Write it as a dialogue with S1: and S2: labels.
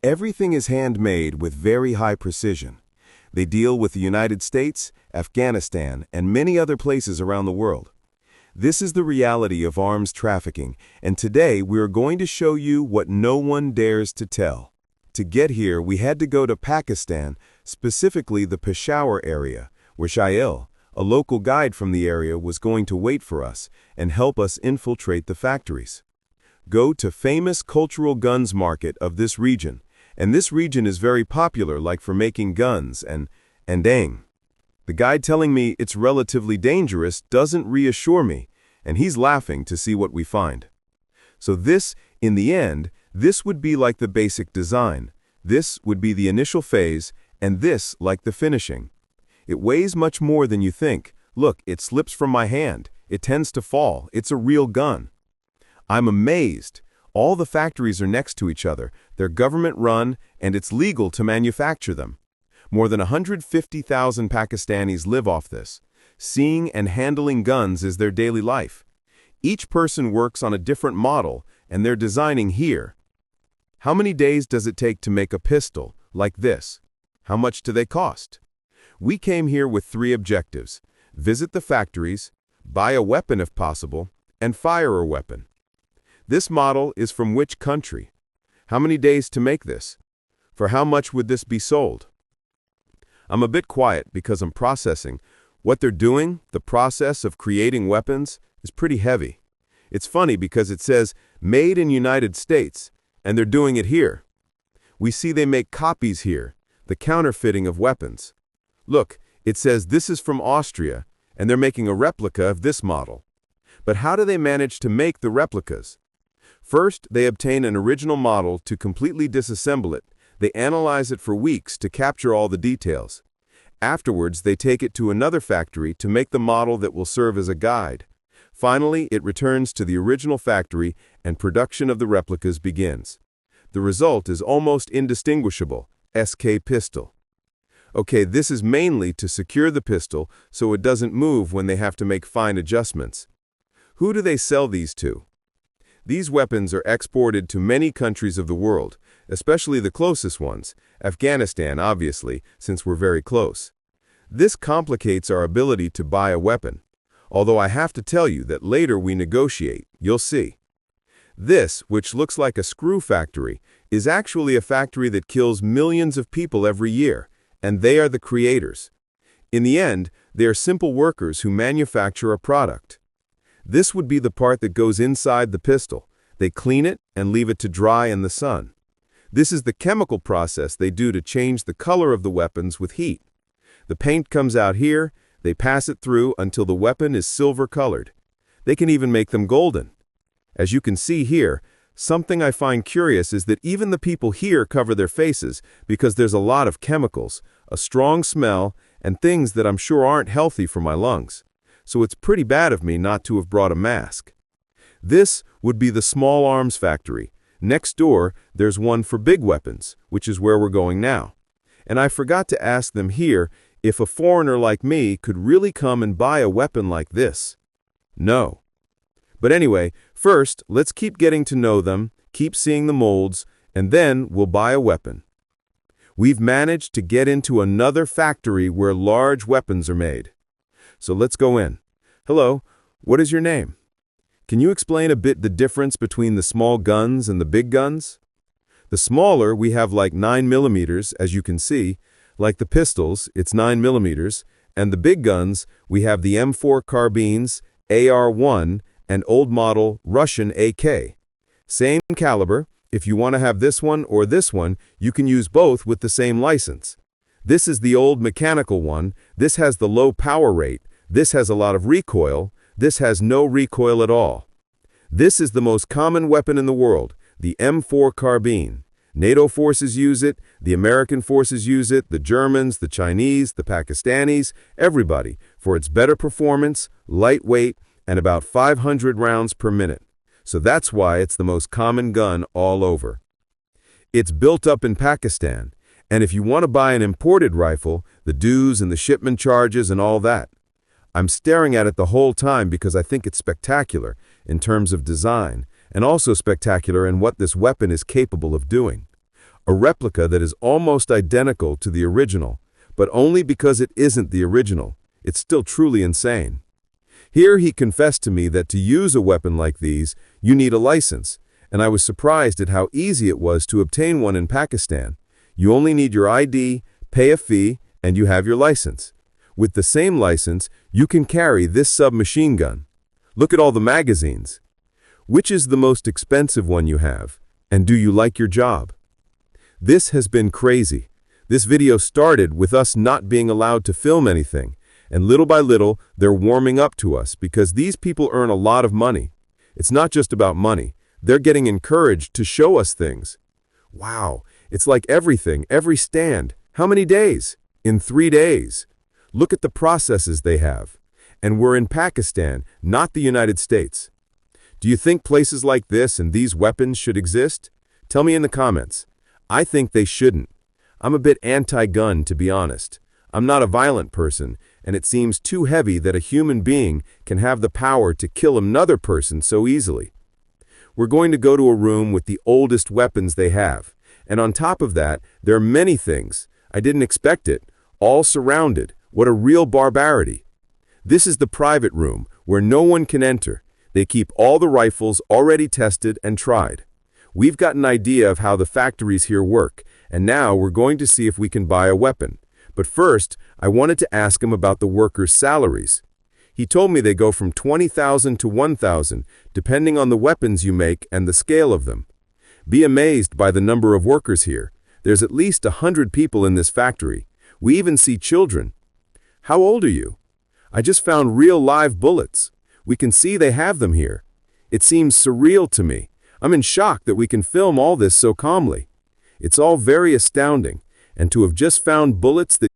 S1: Everything is handmade with very high precision. They deal with the United States, Afghanistan, and many other places around the world. This is the reality of arms trafficking, and today we are going to show you what no one dares to tell. To get here, we had to go to Pakistan, specifically the Peshawar area, where Shail, a local guide from the area, was going to wait for us and help us infiltrate the factories. Go to famous cultural guns market of this region, and this region is very popular, like for making guns and dang. The guide telling me it's relatively dangerous doesn't reassure me, and he's laughing to see what we find. So this, in the end, this would be like the basic design. This would be the initial phase, and this like the finishing. It weighs much more than you think. Look, it slips from my hand. It tends to fall. It's a real gun. I'm amazed. All the factories are next to each other. They're government-run, and it's legal to manufacture them. More than 150,000 Pakistanis live off this. Seeing and handling guns is their daily life. Each person works on a different model, and they're designing here. How many days does it take to make a pistol, like this? How much do they cost? We came here with 3 objectives: visit the factories, buy a weapon if possible, and fire a weapon. This model is from which country? How many days to make this? For how much would this be sold? I'm a bit quiet because I'm processing. What they're doing, the process of creating weapons, is pretty heavy. It's funny because it says, made in United States, and they're doing it here. We see they make copies here, the counterfeiting of weapons. Look, it says this is from Austria, and they're making a replica of this model. But how do they manage to make the replicas? First, they obtain an original model to completely disassemble it. They analyze it for weeks to capture all the details. Afterwards, they take it to another factory to make the model that will serve as a guide. Finally, it returns to the original factory and production of the replicas begins. The result is almost indistinguishable: SK pistol. Okay, this is mainly to secure the pistol so it doesn't move when they have to make fine adjustments. Who do they sell these to? These weapons are exported to many countries of the world, especially the closest ones, Afghanistan obviously, since we're very close. This complicates our ability to buy a weapon, although I have to tell you that later we negotiate, you'll see. This, which looks like a screw factory, is actually a factory that kills millions of people every year, and they are the creators. In the end, they are simple workers who manufacture a product. This would be the part that goes inside the pistol. They clean it and leave it to dry in the sun. This is the chemical process they do to change the color of the weapons with heat. The paint comes out here, they pass it through until the weapon is silver-colored. They can even make them golden. As you can see here, something I find curious is that even the people here cover their faces because there's a lot of chemicals, a strong smell, and things that I'm sure aren't healthy for my lungs. So it's pretty bad of me not to have brought a mask. This would be the small arms factory. Next door, there's one for big weapons, which is where we're going now. And I forgot to ask them here if a foreigner like me could really come and buy a weapon like this. No. But anyway, first, let's keep getting to know them, keep seeing the molds, and then we'll buy a weapon. We've managed to get into another factory where large weapons are made. So let's go in. Hello, what is your name? Can you explain a bit the difference between the small guns and the big guns? The smaller, we have like 9mm, as you can see. Like the pistols, it's 9mm, and the big guns, we have the M4 carbines, AR-1, and old model Russian AK. Same caliber. If you want to have this one or this one, you can use both with the same license. This is the old mechanical one. This has the low power rate. This has a lot of recoil. This has no recoil at all. This is the most common weapon in the world, the M4 carbine. NATO forces use it, the American forces use it, the Germans, the Chinese, the Pakistanis, everybody, for its better performance, lightweight, and about 500 rounds per minute. So that's why it's the most common gun all over. It's built up in Pakistan, and if you want to buy an imported rifle, the dues and the shipment charges and all that. I'm staring at it the whole time because I think it's spectacular in terms of design, and also spectacular in what this weapon is capable of doing. a replica that is almost identical to the original, but only because it isn't the original. It's still truly insane. Here he confessed to me that to use a weapon like these, you need a license, and I was surprised at how easy it was to obtain one in Pakistan. You only need your ID, pay a fee, and you have your license. With the same license, you can carry this submachine gun. Look at all the magazines. Which is the most expensive one you have? And do you like your job? This has been crazy. This video started with us not being allowed to film anything, and little by little, they're warming up to us because these people earn a lot of money. It's not just about money. They're getting encouraged to show us things. Wow, it's like everything, every stand. How many days? In 3 days. Look at the processes they have. And we're in Pakistan, not the United States. Do you think places like this and these weapons should exist? Tell me in the comments. I think they shouldn't. I'm a bit anti-gun, to be honest. I'm not a violent person, and it seems too heavy that a human being can have the power to kill another person so easily. We're going to go to a room with the oldest weapons they have. And on top of that, there are many things. I didn't expect it. All surrounded. What a real barbarity. This is the private room, where no one can enter. They keep all the rifles already tested and tried. We've got an idea of how the factories here work, and now we're going to see if we can buy a weapon. But first, I wanted to ask him about the workers' salaries. He told me they go from 20,000 to 1,000, depending on the weapons you make and the scale of them. Be amazed by the number of workers here. There's at least 100 people in this factory. We even see children. How old are you? I just found real live bullets. We can see they have them here. It seems surreal to me. I'm in shock that we can film all this so calmly. It's all very astounding, and to have just found bullets that